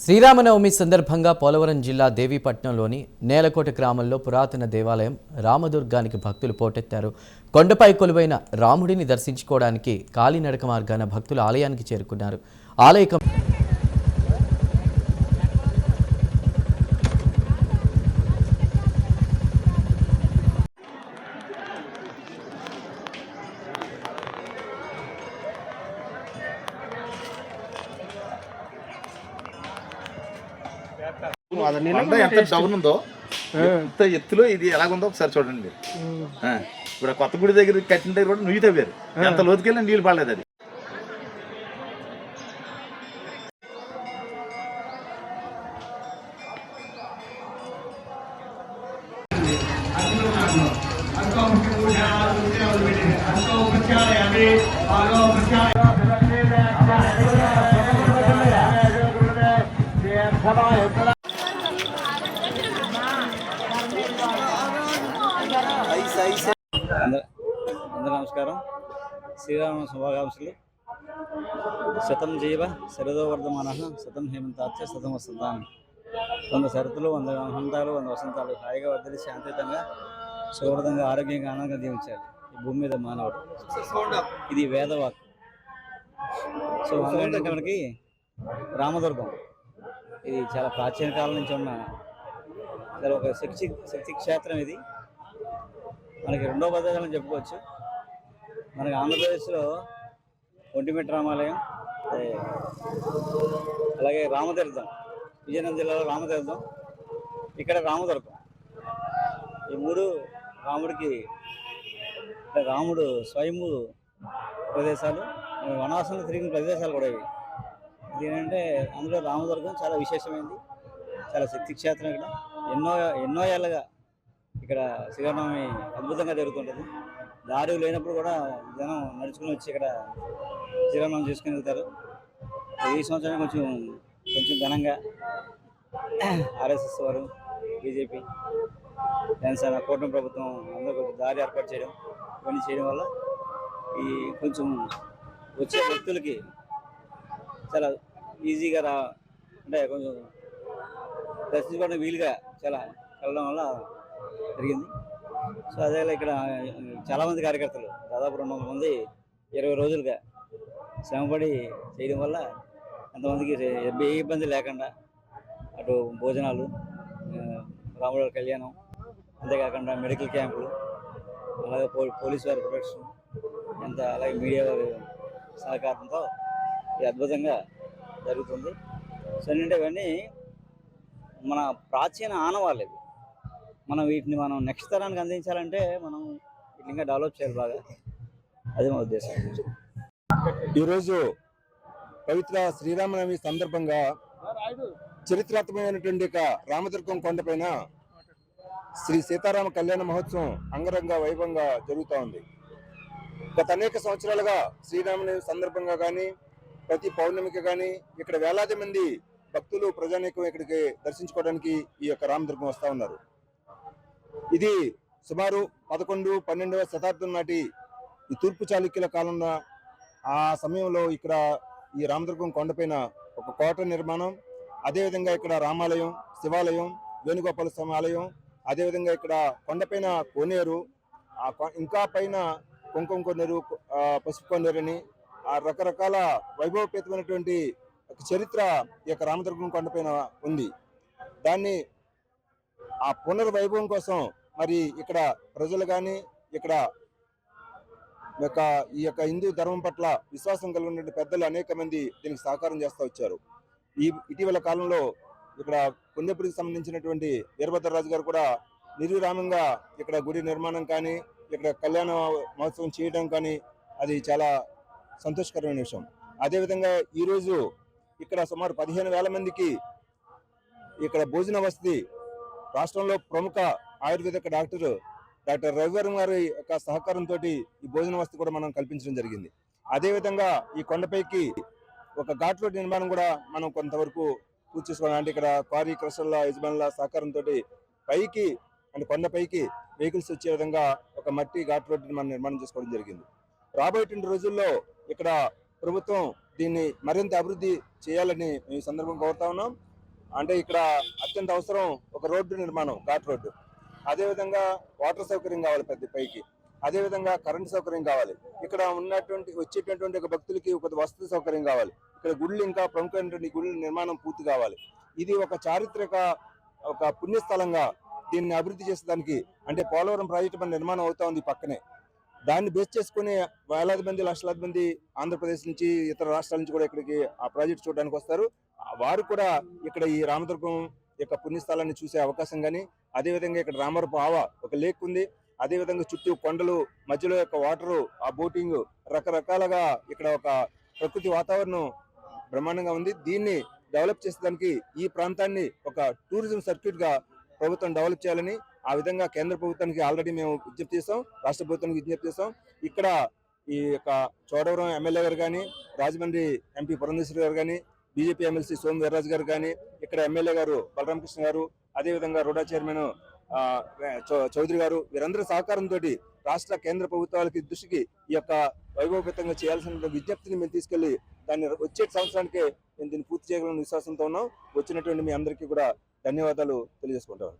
శ్రీరామనవమి సందర్భంగా పోలవరం జిల్లా దేవీపట్నంలోని నేలకోట గ్రామంలో పురాతన దేవాలయం రామదుర్గానికి భక్తులు పోటెత్తారు. కొండపై కొలువైన రాముడిని దర్శించుకోవడానికి కాలినడక మార్గాన భక్తులు ఆలయానికి చేరుకున్నారు. ఆలయ ఎంత డౌన్ ఉందో ఎంత ఎత్తులో ఇది ఎలాగుందో ఒకసారి చూడండి. ఇప్పుడు కొత్త గుడి దగ్గర కట్టిన దగ్గర కూడా నుయ్యి తవ్వారు. ఎంత లోతుకెళ్ళి నీళ్ళు పడలేదు. అది అందరూ నమస్కారం. శ్రీరామ శుభాకాంక్షలు. శతం జీవ శరదో వర్ధమాన శతం హేమంతాచ శతం వసంతాన్ని. 100 శరతులు 100 వసంతాలు 100 వసంతాలు హాయిగా వర్ధలి శాంతియుతంగా సుఖప్రదంగా ఆరోగ్యంగా ఆనందంగా జీవించాలి ఈ భూమి మీద మానవుడు. ఇది వేదవాక్. సో అందుకంటే మనకి రామదుర్గం ఇది చాలా ప్రాచీన కాలం నుంచి ఉన్న చాలా ఒక శక్తి క్షేత్రం. ఇది మనకి రెండో భద్రాచలం చెప్పుకోవచ్చు. మనకి ఆంధ్రప్రదేశ్లో ఒంటిమిట్ట రామాలయం, అలాగే రామతీర్థం, విజయనగరం జిల్లాలో రామతీర్థం, ఇక్కడ రామదుర్గం. ఈ మూడు రాముడికి రాముడు స్వయంభూ ప్రదేశాలు, వనవాసంలో తిరిగిన ప్రదేశాలు కూడా ఇవి. ఇదేంటంటే అందులో రామదుర్గం చాలా విశేషమైనది, చాలా శక్తి క్షేత్రం. ఇక్కడ ఎన్నో ఏళ్ళగా ఇక్కడ శ్రీరామనవమి అద్భుతంగా జరుగుతుంటుంది. దారి లేనప్పుడు కూడా జనం నడుచుకుని వచ్చి ఇక్కడ శ్రీరామనవమి చేసుకుని వెళ్తారు. ఈ సంవత్సరం కొంచెం ఘనంగా ఆర్ఎస్ఎస్ వారు, బీజేపీ, జనసేన, కూటమి ప్రభుత్వం అందరూ కొంచెం దారి ఏర్పాటు చేయడం, ఇవన్నీ చేయడం వల్ల ఈ కొంచెం వచ్చే వ్యక్తులకి చాలా ఈజీగా అంటే కొంచెం దర్శించుకోవడానికి వీలుగా చాలా వెళ్ళడం వల్ల జరిగింది. సో అదే ఇక్కడ చాలామంది కార్యకర్తలు దాదాపు 200 మంది 20 రోజులుగా శ్రమపడి చేయడం వల్ల ఎంతమందికి ఏ ఇబ్బంది లేకుండా అటు భోజనాలు, రాముడు కళ్యాణం, అంతేకాకుండా మెడికల్ క్యాంపులు, అలాగే పోలీసు వారి ప్రొటెక్షన్, అలాగే మీడియా వారి సహకారంతో ఇది అద్భుతంగా జరుగుతుంది. సో ఏంటంటే ఇవన్నీ మన ప్రాచీన ఆనవాళ్ళు. ఇవి మనం వీటిని నెక్స్ట్ తరానికి అందించాలంటే మనం వీటిని ఇంకా డెవలప్ చేయాలి బాగా. అది మా ఉద్దేశం. ఈరోజు పవిత్ర శ్రీరామనవమి సందర్భంగా చరిత్రాత్మకమైనటువంటి రామదుర్గం కొండపైన శ్రీ సీతారామ కళ్యాణ మహోత్సవం అంగరంగ వైభవంగా జరుగుతూ ఉంది. గత అనేక సంవత్సరాలుగా శ్రీరామనవమి సందర్భంగా కానీ ప్రతి పౌర్ణమికి కానీ ఇక్కడ వేలాది మంది భక్తులు, ప్రజానీకం ఇక్కడికి దర్శించుకోవడానికి ఈ యొక్క రామదుర్గం వస్తూ ఉన్నారు. ఇది సుమారు 11-12వ శతాబ్దం నాటి ఈ తూర్పు చాళుక్యుల కాలంలో ఆ సమయంలో ఇక్కడ ఈ రామదుర్గం కొండపైన ఒక కోట నిర్మాణం, అదేవిధంగా ఇక్కడ రామాలయం, శివాలయం, వేణుగోపాల స్వామి ఆలయం, అదేవిధంగా ఇక్కడ కొండపైన కోనేరు, ఇంకా పైన కుంకుమ కోనేరు, పసుపు కోనేరు అని ఆ రకరకాల వైభవపేతమైనటువంటి చరిత్ర ఈ యొక్క రామదుర్గం కొండపైన ఉంది. దాన్ని ఆ పునర్వైభవం కోసం మరి ఇక్కడ ప్రజలు కానీ ఇక్కడ ఈ యొక్క హిందూ ధర్మం పట్ల విశ్వాసం కలిగిన పెద్దలు అనేక మంది దీనికి సహకారం చేస్తూ వచ్చారు. ఇటీవల కాలంలో ఇక్కడ కొండపురికి సంబంధించినటువంటి వీరభద్రరాజు గారు కూడా నిర్విరామంగా ఇక్కడ గుడి నిర్మాణం కానీ ఇక్కడ కళ్యాణ మహోత్సవం చేయడం కానీ అది చాలా సంతోషకరమైన విషయం. అదేవిధంగా ఈరోజు ఇక్కడ సుమారు 15,000 మందికి ఇక్కడ భోజన వసతి రాష్ట్రంలో ప్రముఖ ఆయుర్వేదిక డాక్టర్ రవివర్మ గారి యొక్క సహకారంతో ఈ భోజన వసతి కూడా మనం కల్పించడం జరిగింది. అదేవిధంగా ఈ కొండపైకి ఒక ఘాట్ రోడ్ నిర్మాణం కూడా మనం కొంతవరకు పూర్తి చేసుకోవాలి. అంటే ఇక్కడ క్వారీ క్రషర్ల యజమానుల సహకారంతో పైకి అంటే కొండపైకి వెహికల్స్ వచ్చే విధంగా ఒక మట్టి ఘాట్ రోడ్డుని మనం నిర్మాణం చేసుకోవడం జరిగింది. రాబోయేటువంటి రోజుల్లో ఇక్కడ ప్రభుత్వం దీన్ని మరింత అభివృద్ధి చేయాలని ఈ సందర్భంగా కోరుతా ఉన్నాం. అంటే ఇక్కడ అత్యంత అవసరం ఒక రోడ్డు నిర్మాణం, ఘాట్ రోడ్డు. అదేవిధంగా వాటర్ సౌకర్యం కావాలి పెద్ద పైకి. అదేవిధంగా కరెంట్ సౌకర్యం కావాలి. ఇక్కడ వచ్చేటటువంటి ఒక భక్తులకి ఒక వసతి సౌకర్యం కావాలి. ఇక్కడ గుళ్ళు, ఇంకా ప్రముఖమైనటువంటి గుళ్ళ నిర్మాణం పూర్తి కావాలి. ఇది ఒక చారిత్రక, ఒక పుణ్యస్థలంగా దీన్ని అభివృద్ధి చేసేదానికి, అంటే పోలవరం ప్రాజెక్టు మన నిర్మాణం అవుతా ఉంది పక్కనే. దాన్ని బేస్ చేసుకుని వేలాది మంది, లక్షలాది మంది ఆంధ్రప్రదేశ్ నుంచి, ఇతర రాష్ట్రాల నుంచి కూడా ఇక్కడికి ఆ ప్రాజెక్ట్ చూడడానికి వస్తారు. వారు కూడా ఇక్కడ ఈ రామదుర్గం యొక్క పుణ్యస్థలాన్ని చూసే అవకాశం కానీ, అదేవిధంగా ఇక్కడ రామవరపు ఆవ ఒక లేక్ ఉంది, అదేవిధంగా చుట్టూ కొండలు, మధ్యలో యొక్క వాటరు, ఆ బోటింగ్, రకరకాలుగా ఇక్కడ ఒక ప్రకృతి వాతావరణం బ్రహ్మాండంగా ఉంది. దీన్ని డెవలప్ చేసేదానికి ఈ ప్రాంతాన్ని ఒక టూరిజం సర్క్యూట్ గా ప్రభుత్వం డెవలప్ చేయాలని, ఆ విధంగా కేంద్ర ప్రభుత్వానికి ఆల్రెడీ మేము విజ్ఞప్తి చేస్తాం, రాష్ట్ర ప్రభుత్వానికి విజ్ఞప్తి చేస్తాం. ఇక్కడ ఈ యొక్క చోడవరం ఎమ్మెల్యే గారు కానీ, రాజమండ్రి ఎంపీ పురంధేశ్వరి గారు కానీ, బీజేపీ ఎమ్మెల్సీ సోము వీర్రాజు గారు కానీ, ఇక్కడ ఎమ్మెల్యే గారు బలరామకృష్ణ గారు, అదేవిధంగా రోడా చైర్మన్ చౌదరి గారు, వీరందరి సహకారంతో రాష్ట్ర కేంద్ర ప్రభుత్వాలకి దృష్టికి ఈ యొక్క వైభవపేతంగా చేయాల్సిన విజ్ఞప్తిని మేము తీసుకెళ్లి దాన్ని వచ్చే సంవత్సరానికే మేము దీన్ని పూర్తి చేయగలని విశ్వాసంతో ఉన్నాం. వచ్చినటువంటి మీ అందరికీ కూడా ధన్యవాదాలు తెలియజేసుకుంటాం.